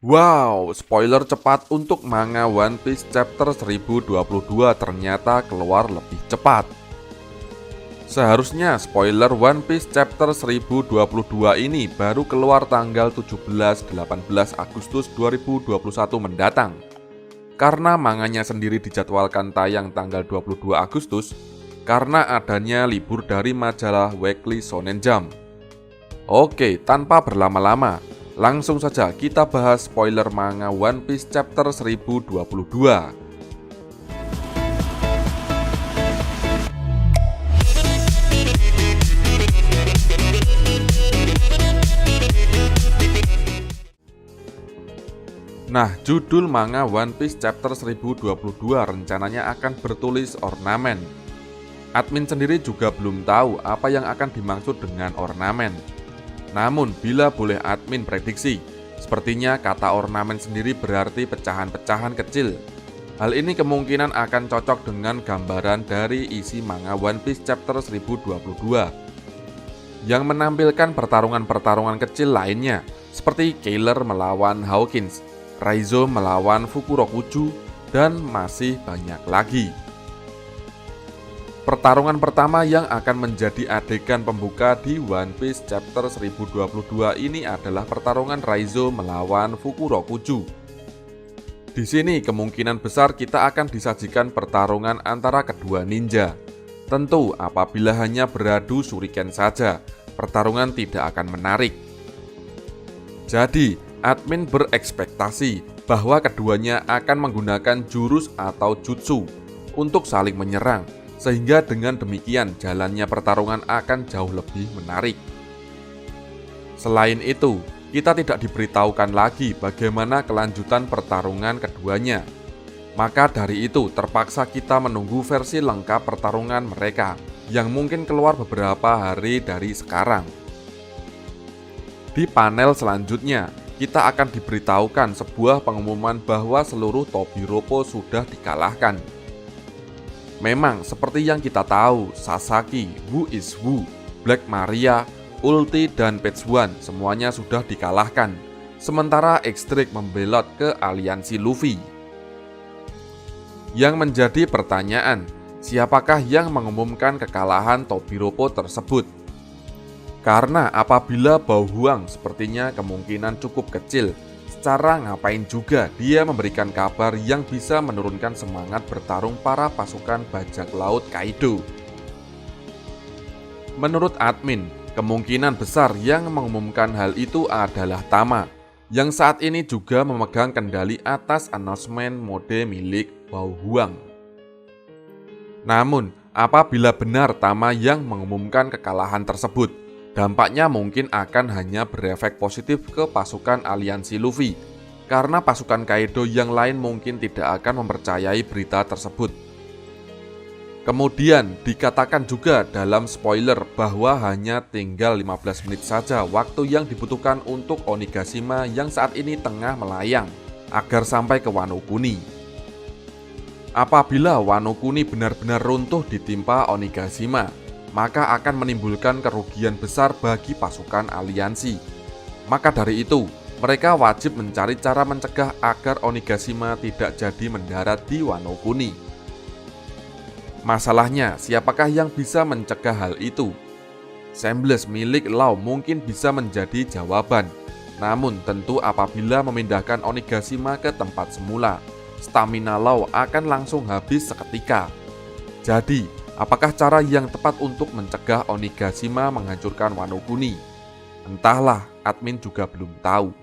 Wow, spoiler cepat untuk manga One Piece chapter 1022 ternyata keluar lebih cepat. Seharusnya spoiler One Piece chapter 1022 ini baru keluar tanggal 17-18 Agustus 2021 mendatang. Karena manganya sendiri dijadwalkan tayang tanggal 22 Agustus karena adanya libur dari majalah Weekly Shonen Jump. Oke, tanpa berlama-lama, langsung saja kita bahas spoiler manga One Piece chapter 1022. Nah, judul manga One Piece chapter 1022 rencananya akan bertulis ornamen. Admin sendiri juga belum tahu apa yang akan dimaksud dengan ornamen. Namun, bila boleh admin prediksi, sepertinya kata ornamen sendiri berarti pecahan-pecahan kecil. Hal ini kemungkinan akan cocok dengan gambaran dari isi manga One Piece chapter 1022 yang menampilkan pertarungan-pertarungan kecil lainnya seperti Kailer melawan Hawkins, Raizo melawan Fukurokuju, dan masih banyak lagi. Pertarungan pertama yang akan menjadi adegan pembuka di One Piece chapter 1022 ini adalah pertarungan Raizo melawan Fukurokuju. Di sini kemungkinan besar kita akan disajikan pertarungan antara kedua ninja. Tentu apabila hanya beradu shuriken saja, pertarungan tidak akan menarik. Jadi, admin berekspektasi bahwa keduanya akan menggunakan jurus atau jutsu untuk saling menyerang. Sehingga dengan demikian jalannya pertarungan akan jauh lebih menarik. Selain itu, kita tidak diberitahukan lagi bagaimana kelanjutan pertarungan keduanya. Maka dari itu terpaksa kita menunggu versi lengkap pertarungan mereka yang mungkin keluar beberapa hari dari sekarang. Di panel selanjutnya, kita akan diberitahukan sebuah pengumuman bahwa seluruh Tobiropo sudah dikalahkan. Memang seperti yang kita tahu, Sasaki, Wu is Wu, Black Maria, Ulti, dan Page One semuanya sudah dikalahkan. Sementara X-Drake membelot ke aliansi Luffy. Yang menjadi pertanyaan, siapakah yang mengumumkan kekalahan Tobiropo tersebut? Karena apabila Bao Huang sepertinya kemungkinan cukup kecil, secara ngapain juga dia memberikan kabar yang bisa menurunkan semangat bertarung para pasukan bajak laut Kaido. Menurut admin, kemungkinan besar yang mengumumkan hal itu adalah Tama, yang saat ini juga memegang kendali atas announcement mode milik Bao Huang. Namun, apabila benar Tama yang mengumumkan kekalahan tersebut, dampaknya mungkin akan hanya berefek positif ke pasukan aliansi Luffy, karena pasukan Kaido yang lain mungkin tidak akan mempercayai berita tersebut. Kemudian dikatakan juga dalam spoiler bahwa hanya tinggal 15 menit saja waktu yang dibutuhkan untuk Onigashima yang saat ini tengah melayang agar sampai ke Wano Kuni. Apabila Wano Kuni benar-benar runtuh ditimpa Onigashima, maka akan menimbulkan kerugian besar bagi pasukan aliansi. Maka dari itu, mereka wajib mencari cara mencegah agar Onigashima tidak jadi mendarat di Wano Kuni. Masalahnya, siapakah yang bisa mencegah hal itu? Sembles milik Law mungkin bisa menjadi jawaban. Namun tentu apabila memindahkan Onigashima ke tempat semula, stamina Law akan langsung habis seketika. Jadi, apakah cara yang tepat untuk mencegah Onigashima menghancurkan Wano Kuni? Entahlah, admin juga belum tahu.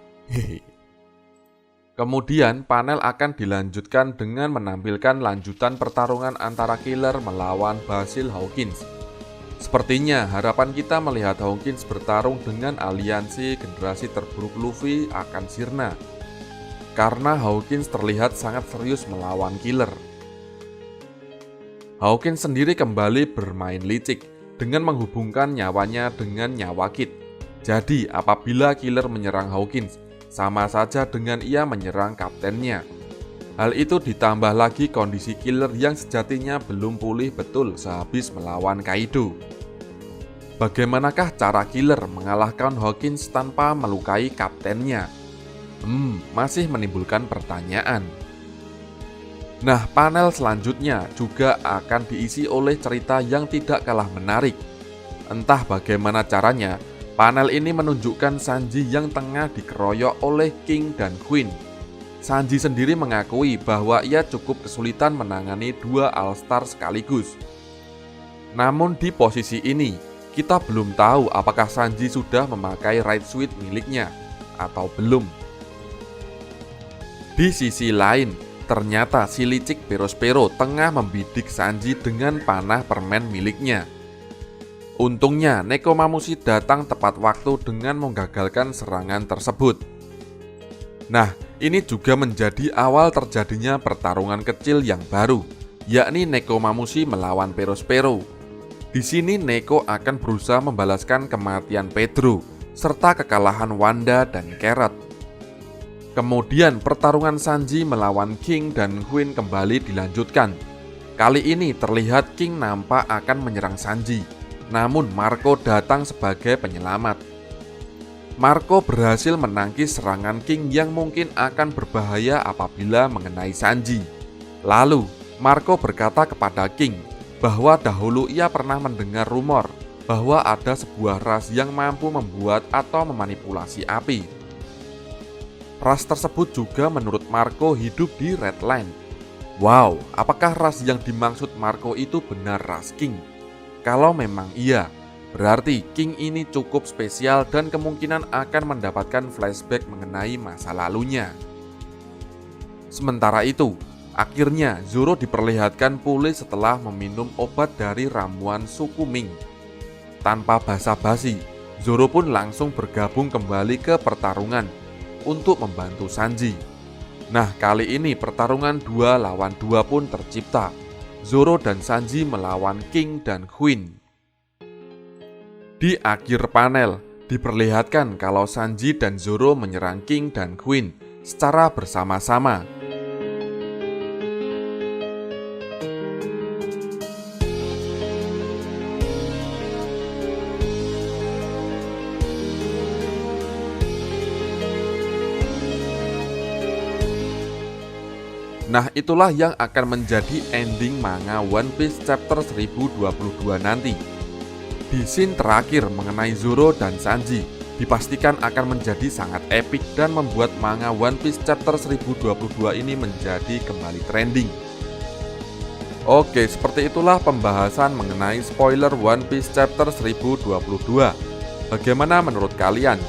Kemudian panel akan dilanjutkan dengan menampilkan lanjutan pertarungan antara Killer melawan Basil Hawkins. Sepertinya harapan kita melihat Hawkins bertarung dengan aliansi generasi terburuk Luffy akan sirna. Karena Hawkins terlihat sangat serius melawan Killer. Hawkins sendiri kembali bermain licik dengan menghubungkan nyawanya dengan nyawa Kid. Jadi apabila Killer menyerang Hawkins, sama saja dengan ia menyerang kaptennya. Hal itu ditambah lagi kondisi Killer yang sejatinya belum pulih betul sehabis melawan Kaido. Bagaimanakah cara Killer mengalahkan Hawkins tanpa melukai kaptennya? Masih menimbulkan pertanyaan. Nah, panel selanjutnya juga akan diisi oleh cerita yang tidak kalah menarik. Entah bagaimana caranya, panel ini menunjukkan Sanji yang tengah dikeroyok oleh King dan Queen. Sanji sendiri mengakui bahwa ia cukup kesulitan menangani dua All-Star sekaligus. Namun di posisi ini, kita belum tahu apakah Sanji sudah memakai Right Switch miliknya atau belum. Di sisi lain, ternyata si licik Perospero tengah membidik Sanji dengan panah permen miliknya. Untungnya Nekomamushi datang tepat waktu dengan menggagalkan serangan tersebut. Nah, ini juga menjadi awal terjadinya pertarungan kecil yang baru, yakni Nekomamushi melawan Perospero. Di sini Neko akan berusaha membalaskan kematian Pedro serta kekalahan Wanda dan Carrot. Kemudian pertarungan Sanji melawan King dan Queen kembali dilanjutkan. Kali ini terlihat King nampak akan menyerang Sanji, namun Marco datang sebagai penyelamat. Marco berhasil menangkis serangan King yang mungkin akan berbahaya apabila mengenai Sanji. Lalu, Marco berkata kepada King bahwa dahulu ia pernah mendengar rumor bahwa ada sebuah ras yang mampu membuat atau memanipulasi api. Ras tersebut juga menurut Marco hidup di Redline. Wow, apakah ras yang dimaksud Marco itu benar ras King? Kalau memang iya, berarti King ini cukup spesial dan kemungkinan akan mendapatkan flashback mengenai masa lalunya. Sementara itu, akhirnya Zoro diperlihatkan pulih setelah meminum obat dari ramuan suku Ming. Tanpa basa-basi, Zoro pun langsung bergabung kembali ke pertarungan untuk membantu Sanji. Nah, kali ini pertarungan 2 lawan 2 pun tercipta. Zoro dan Sanji melawan King dan Queen. Di akhir panel, diperlihatkan kalau Sanji dan Zoro menyerang King dan Queen secara bersama-sama. Nah, itulah yang akan menjadi ending manga One Piece chapter 1022 nanti. Di scene terakhir mengenai Zoro dan Sanji dipastikan akan menjadi sangat epik dan membuat manga One Piece chapter 1022 ini menjadi kembali trending. Oke, seperti itulah pembahasan mengenai spoiler One Piece chapter 1022. Bagaimana menurut kalian?